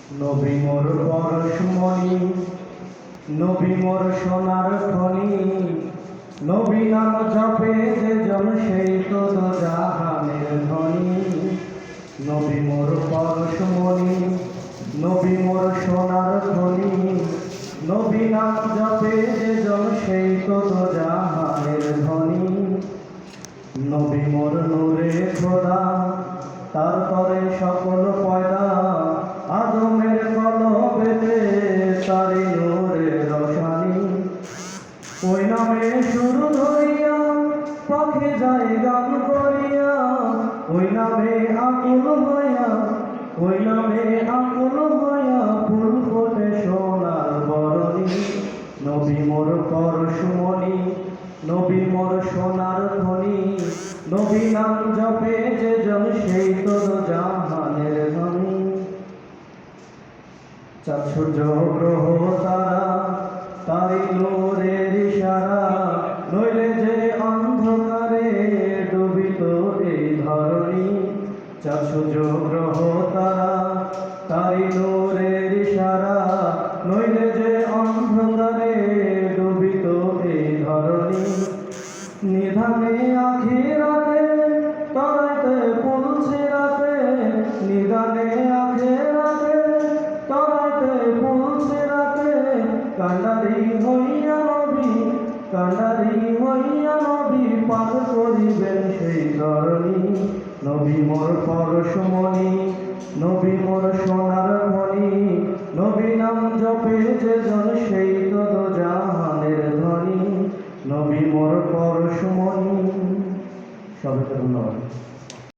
নবী মোর পরশমণি, নবী মোর সোনার খনি, নবী নাম জপে যে জন সেই তো জাহানের ধনী। নবী মোর পরশমণি, নবী মোর সোনার খনি, নবী নাম জপে যে জন সেই তো জাহানের ধনী। নবী মোর নূরে খোদা, তারপরে সকল পয়দা, আদমের কলবেতে তারি নূরে রসানি। ওই নামে সুর ধরিয়া পাখি যায় গান করিয়া, ওই নামে আকুল হইয়া, ওই নামে আকুল হইয়া ফুল ফোটে সোনার বরণী। নবী মোর পরশমণি, নবী মোর সোনার খনি, নবী নাম জপে যে জন সেই তো জাহানের ধনী। চাঁদ সূর্য গ্রহ তারা, তারি নূরের ইশারা, নইলে যে অন্ধকারে ডুবিত এই ধরণী। চাঁদ সূর্য গ্রহ তারা, তারি নূরের ইশারা, নইলে যে অন্ধকারে ডুবিত এই ধরণী। নিধানে আখিরাতে তরাইতে পৌঁছে রাতে, নিধানে আখিরাতে তরাইতে পৌঁছে রাতে, কান্ডারি হইয়া নবী, কান্ডারি হইয়া নবী পার করিবেন সেই ধরণী। নবী মোর পরশমণি, নবী মোর সোনার খনি, নবী নাম জপে যে জন সেই তো জাহানের ধনী। নবী মোর পরশমণি। সবাইকে ধন্যবাদ।